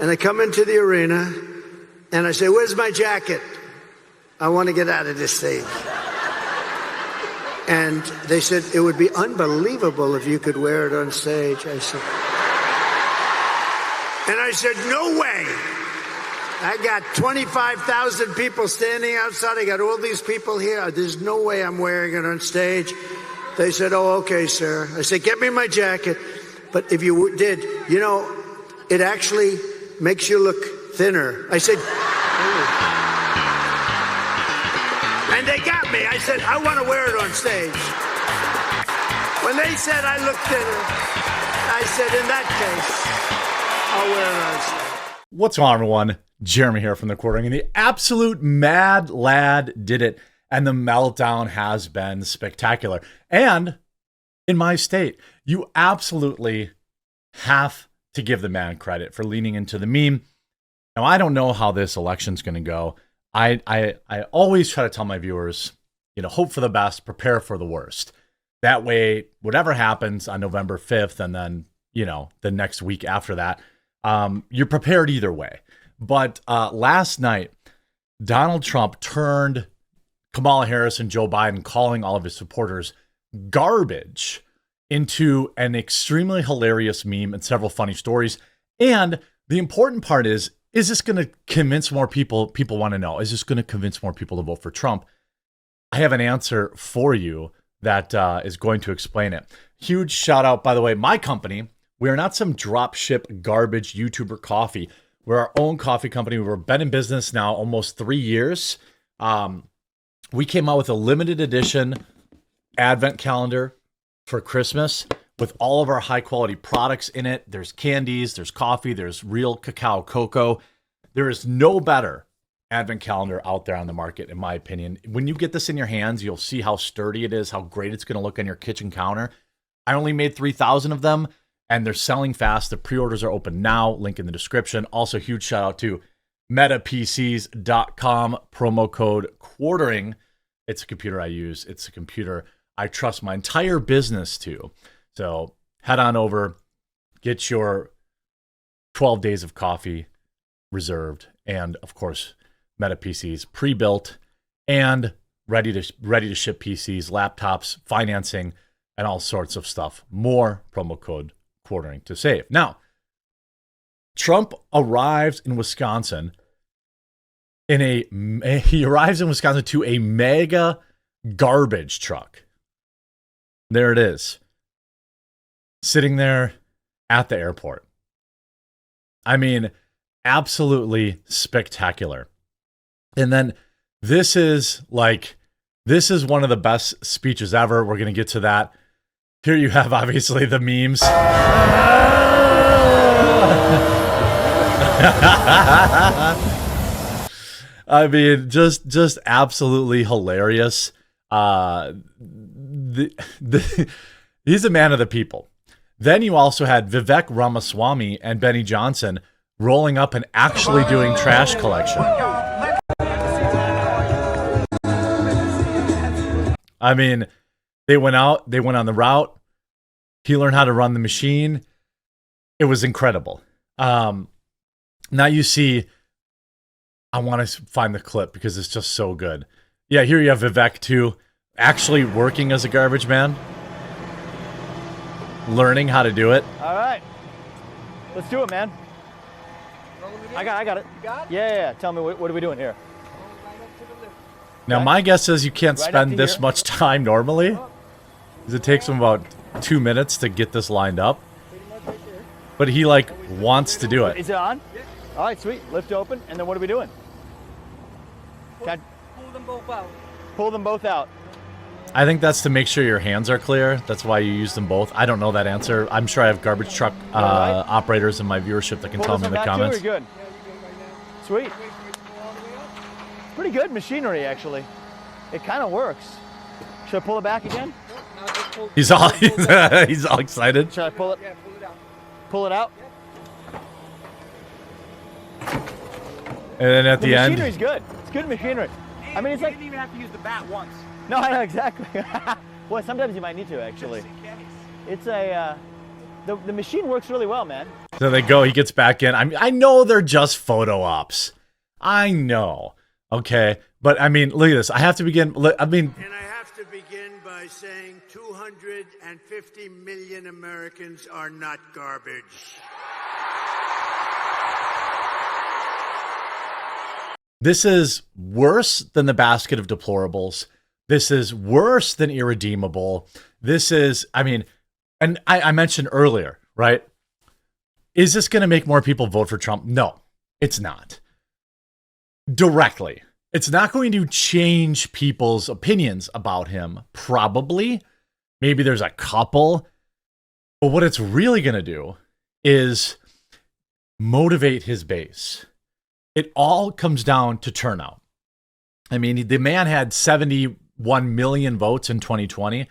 And I come into the arena, and I say, where's my jacket? I want to get out of this stage. And they said, it would be unbelievable if you could wear it on stage. I said, no way. I got 25,000 people standing outside. I got all these people here. There's no way I'm wearing it on stage. They said, oh, okay, sir. I said, get me my jacket. But if you did, you know, it actually makes you look thinner. I said, and they got me. I said, I want to wear it on stage. When they said I look thinner, I said, in that case, I'll wear it on stage. What's going on, everyone? Jeremy here from The Quartering, and the absolute mad lad did it, and the meltdown has been spectacular. And in my state, you absolutely have to give the man credit for leaning into the meme. Now, I don't know how this election's going to go. I always try to tell my viewers, hope for the best, prepare for the worst. That way, whatever happens on November 5th and then, the next week after that, you're prepared either way. But last night, Donald Trump turned Kamala Harris and Joe Biden, calling all of his supporters garbage, into an extremely hilarious meme and several funny stories. And the important part is this going to convince more people? People want to know, is this going to convince more people to vote for Trump? I have an answer for you that is going to explain it. Huge shout out, by the way, my company. We are not some drop ship garbage YouTuber coffee. We're our own coffee company. We've been in business now almost 3 years. We came out with a limited edition advent calendar for Christmas with all of our high quality products in it. There's candies, there's coffee, there's real cacao cocoa. There is no better advent calendar out there on the market, in my opinion. When you get this in your hands, you'll see how sturdy it is, how great it's going to look on your kitchen counter. I only made 3,000 of them, and they're selling fast. The pre-orders are open now. Link in the description. Also, huge shout out to metapcs.com, promo code quartering. It's a computer I use. It's a computer I trust my entire business to. So head on over, get your 12 days of coffee reserved, and of course, Meta PCs pre-built and ready to ship PCs, laptops, financing, and all sorts of stuff. More promo code quartering to save. Now, Trump arrives in Wisconsin to a mega garbage truck. There it is, sitting there at the airport. I mean, absolutely spectacular. And then this is one of the best speeches ever. We're going to get to that. Here you have, obviously, the memes. I mean, just absolutely hilarious. He's a man of the people. Then you also had Vivek Ramaswamy and Benny Johnson rolling up and actually doing trash collection. I mean, they went on the route. He learned how to run the machine. It was incredible. Now you see, I want to find the clip because it's just so good. Yeah, here you have Vivek too, actually working as a garbage man, learning how to do it. All right, let's do it, man. I got it. You got it? Yeah. Tell me, what are we doing here? Now, my guess is you can't spend this much time normally, because it takes him about 2 minutes to get this lined up. But he wants to do it. Is it on? Yeah. All right, sweet. Lift open, and then what are we doing? Pull them both out. Pull them both out. I think that's to make sure your hands are clear. That's why you use them both. I don't know that answer. I'm sure I have garbage truck operators in my viewership that can tell me in the comments. Too, or good? Sweet. Pretty good machinery, actually. It kind of works. Should I pull it back again? He's all excited. Should I pull it? Yeah, pull it out. Pull it out? And then at the end, machinery's good. It's good machinery. I mean, it's you like didn't even have to use the bat once. No, I know exactly. Well, sometimes you might need to actually. Just in case. It's a the machine works really well, man. So they go, he gets back in. I mean, I know they're just photo ops. I know. Okay. But I mean, look at this. I have to begin. I mean, And I have to begin by saying 250 million Americans are not garbage. this is worse than the basket of deplorables. This is worse than irredeemable. This is, I mean, and I mentioned earlier, right? Is this going to make more people vote for Trump? No, it's not. Directly. It's not going to change people's opinions about him, probably. Maybe there's a couple. But what it's really going to do is motivate his base. It all comes down to turnout. I mean, the man had 71 million votes in 2020.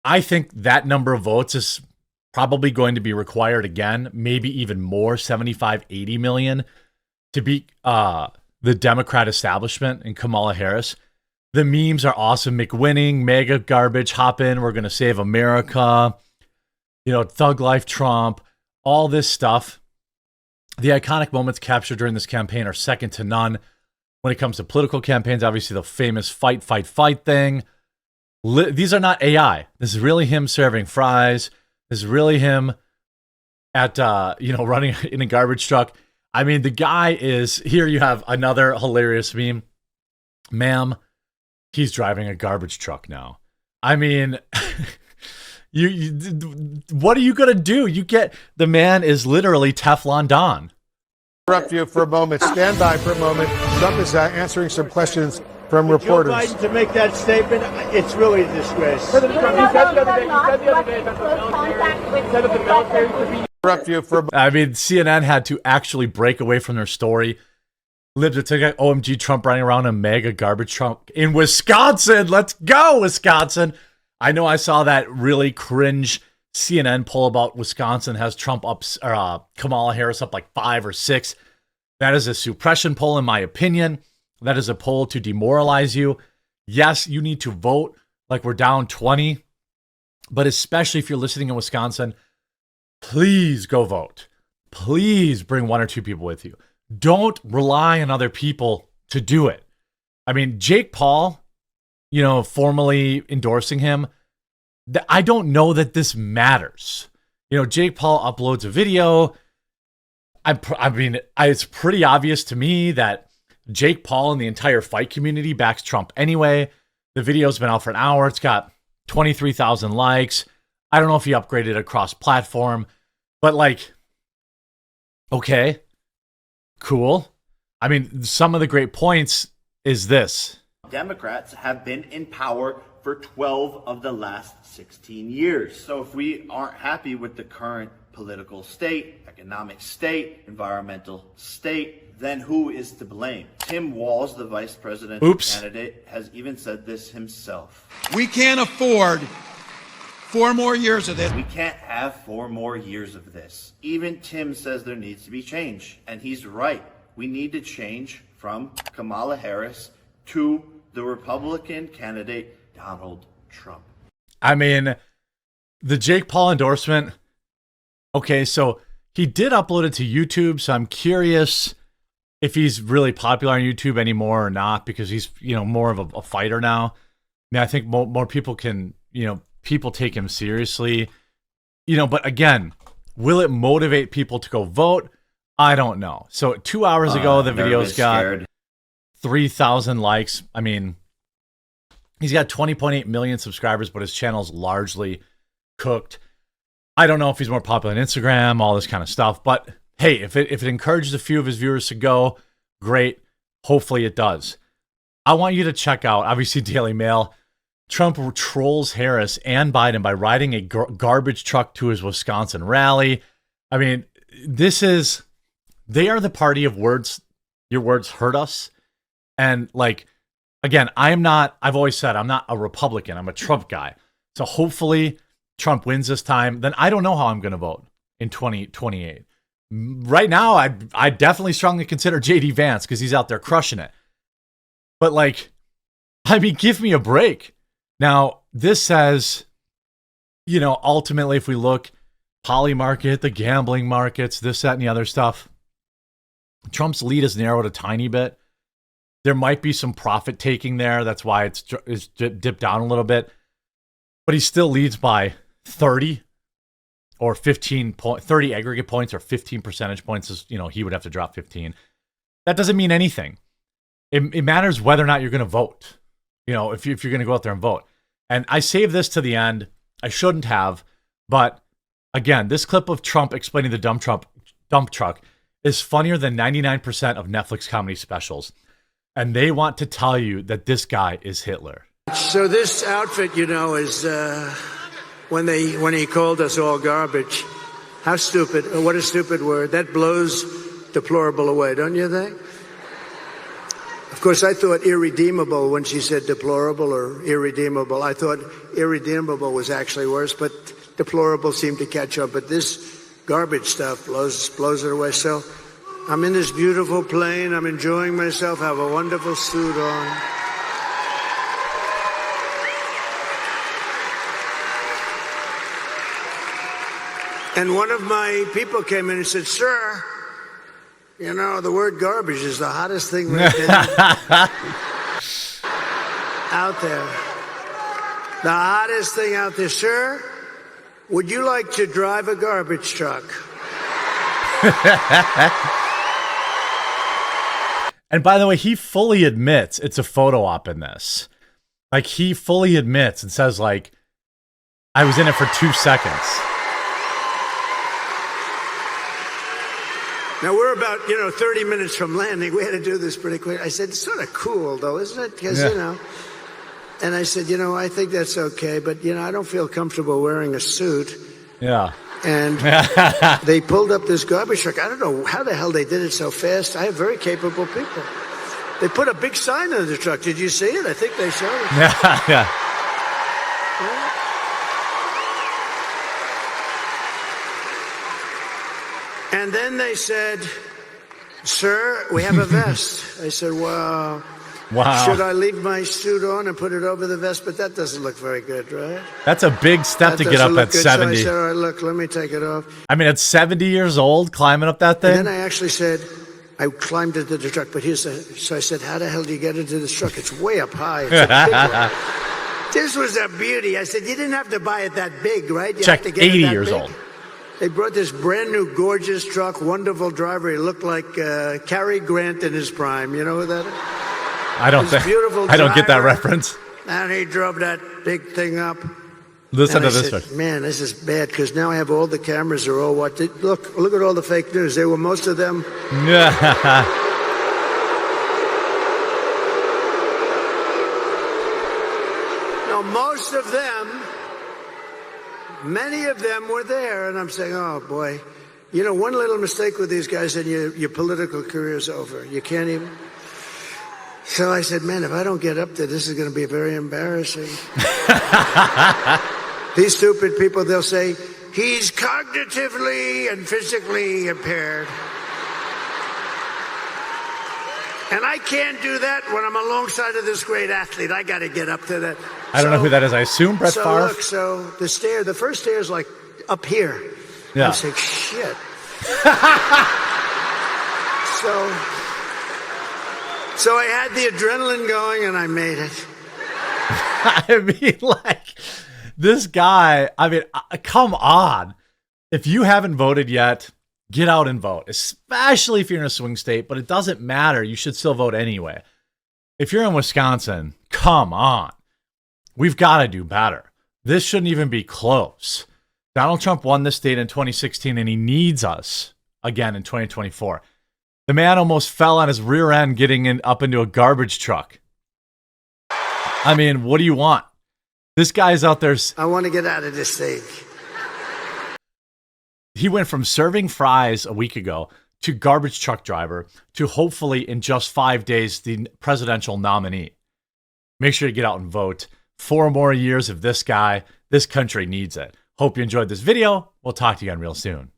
I think that number of votes is probably going to be required again, maybe even more, 75, 80 million, to beat the Democrat establishment and Kamala Harris. The memes are awesome. McWinning, mega garbage, hop in, we're going to save America, thug life Trump, all this stuff. The iconic moments captured during this campaign are second to none. When it comes to political campaigns, obviously the famous fight thing. These are not AI. This is really him serving fries. This is really him at, running in a garbage truck. I mean, the guy is, here you have another hilarious meme. Ma'am, he's driving a garbage truck now. I mean, what are you going to do? The man is literally Teflon Don. Interrupt you for a moment. Stand by for a moment. Trump is answering some questions from reporters. Joe Biden to make that statement, it's really a disgrace. Interrupt you for. I mean, CNN had to actually break away from their story. Lived a ticket. OMG, Trump running around a mega garbage truck in Wisconsin. Let's go, Wisconsin. I know I saw that really cringe CNN poll about Wisconsin has Trump up, or Kamala Harris up like 5 or 6. That is a suppression poll, in my opinion. That is a poll to demoralize you. Yes, you need to vote like we're down 20, but especially if you're listening in Wisconsin, please go vote. Please bring 1 or 2 people with you. Don't rely on other people to do it. I mean, Jake Paul, formally endorsing him, I don't know that this matters. Jake Paul uploads a video. It's pretty obvious to me that Jake Paul and the entire fight community backs Trump anyway. The video's been out for an hour. It's got 23,000 likes. I don't know if he upgraded across platform, but okay, cool. I mean, some of the great points is this. Democrats have been in power for 12 of the last 16 years. So if we aren't happy with the current political state, economic state, environmental state, then who is to blame? Tim Walz, the vice presidential candidate, has even said this himself. We can't afford 4 more years of this. We can't have 4 more years of this. Even Tim says there needs to be change. And he's right. We need to change from Kamala Harris to the Republican candidate, Donald Trump. I mean, the Jake Paul endorsement. Okay, so he did upload it to YouTube, so I'm curious if he's really popular on YouTube anymore or not, because he's, more of a fighter now. I mean, I think more people can, people take him seriously, but again, will it motivate people to go vote? I don't know. So 2 hours ago, the video's got 3,000 likes. I mean, he's got 20.8 million subscribers, but his channel's largely cooked. I don't know if he's more popular on Instagram, all this kind of stuff. But hey, if it encourages a few of his viewers to go, great. Hopefully it does. I want you to check out, obviously, Daily Mail. Trump trolls Harris and Biden by riding a garbage truck to his Wisconsin rally. I mean, they are the party of words. Your words hurt us. And again, I've always said I'm not a Republican. I'm a Trump guy. So hopefully Trump wins this time. Then I don't know how I'm going to vote in 2028. Right now, I definitely strongly consider J.D. Vance because he's out there crushing it. But give me a break. Now, this says, ultimately, if we look, poly market, the gambling markets, this, that, and the other stuff. Trump's lead has narrowed a tiny bit. There might be some profit taking there. That's why it's dipped down a little bit. But he still leads by 30 or 30 aggregate points or 15 percentage points. Is, he would have to drop 15. That doesn't mean anything. It matters whether or not you're going to vote. If you're going to go out there and vote. And I saved this to the end. I shouldn't have. But again, this clip of Trump explaining the dump truck is funnier than 99% of Netflix comedy specials. And they want to tell you that this guy is Hitler. So this outfit, is when he called us all garbage. How stupid. What a stupid word. That blows deplorable away, don't you think? Of course, I thought irredeemable when she said deplorable or irredeemable. I thought irredeemable was actually worse, but deplorable seemed to catch up. But this garbage stuff blows it away. So I'm in this beautiful plane. I'm enjoying myself. I have a wonderful suit on. And one of my people came in and said, "Sir, the word garbage is the hottest thing out there. The hottest thing out there. Sir, would you like to drive a garbage truck?" And by the way, he fully admits it's a photo op in this. Like, he fully admits and says, I was in it for 2 seconds. Now, we're about, 30 minutes from landing. We had to do this pretty quick. I said, it's sort of cool, though, isn't it? Because, And I said, I think that's okay. But, I don't feel comfortable wearing a suit. Yeah. And they pulled up this garbage truck. I don't know how the hell they did it so fast. I have very capable people. They put a big sign on the truck. Did you see it? I think they showed it. Yeah. And then they said, "Sir, we have a vest." I said, Wow. Should I leave my suit on and put it over the vest? But that doesn't look very good, right? That's a big step to get up at 70. So I said, all right, look, let me take it off. I mean, at 70 years old, climbing up that thing? And then I actually said, I climbed into the truck, but so I said, how the hell do you get into this truck? It's way up high. It's a big one. This was a beauty. I said, you didn't have to buy it that big, right? You Check, have to get 80 it that years big. old. They brought this brand new, gorgeous truck, wonderful driver. He looked like Cary Grant in his prime. You know who that is? I don't get that reference. And he drove that big thing up. Listen to this one. Man, this is bad because now I have all the cameras are all what? Look at all the fake news. They were most of them. No, most of them. Many of them were there, and I'm saying, oh boy, one little mistake with these guys, and your political career is over. You can't even. So I said, man, if I don't get up there, this is going to be very embarrassing. These stupid people, they'll say, he's cognitively and physically impaired. And I can't do that when I'm alongside of this great athlete. I got to get up to that. I don't know who that is. I assume Brett Favre. So the first stair is like up here. Yeah. I was like, shit. So I had the adrenaline going and I made it. I mean, this guy, come on. If you haven't voted yet, get out and vote, especially if you're in a swing state, but it doesn't matter. You should still vote anyway. If you're in Wisconsin, come on. We've got to do better. This shouldn't even be close. Donald Trump won this state in 2016, and he needs us again in 2024. The man almost fell on his rear end getting up into a garbage truck. I mean, what do you want? This guy's out there. I want to get out of this thing. He went from serving fries a week ago to garbage truck driver to hopefully in just 5 days, the presidential nominee. Make sure you get out and vote. 4 more years of this guy. This country needs it. Hope you enjoyed this video. We'll talk to you again real soon.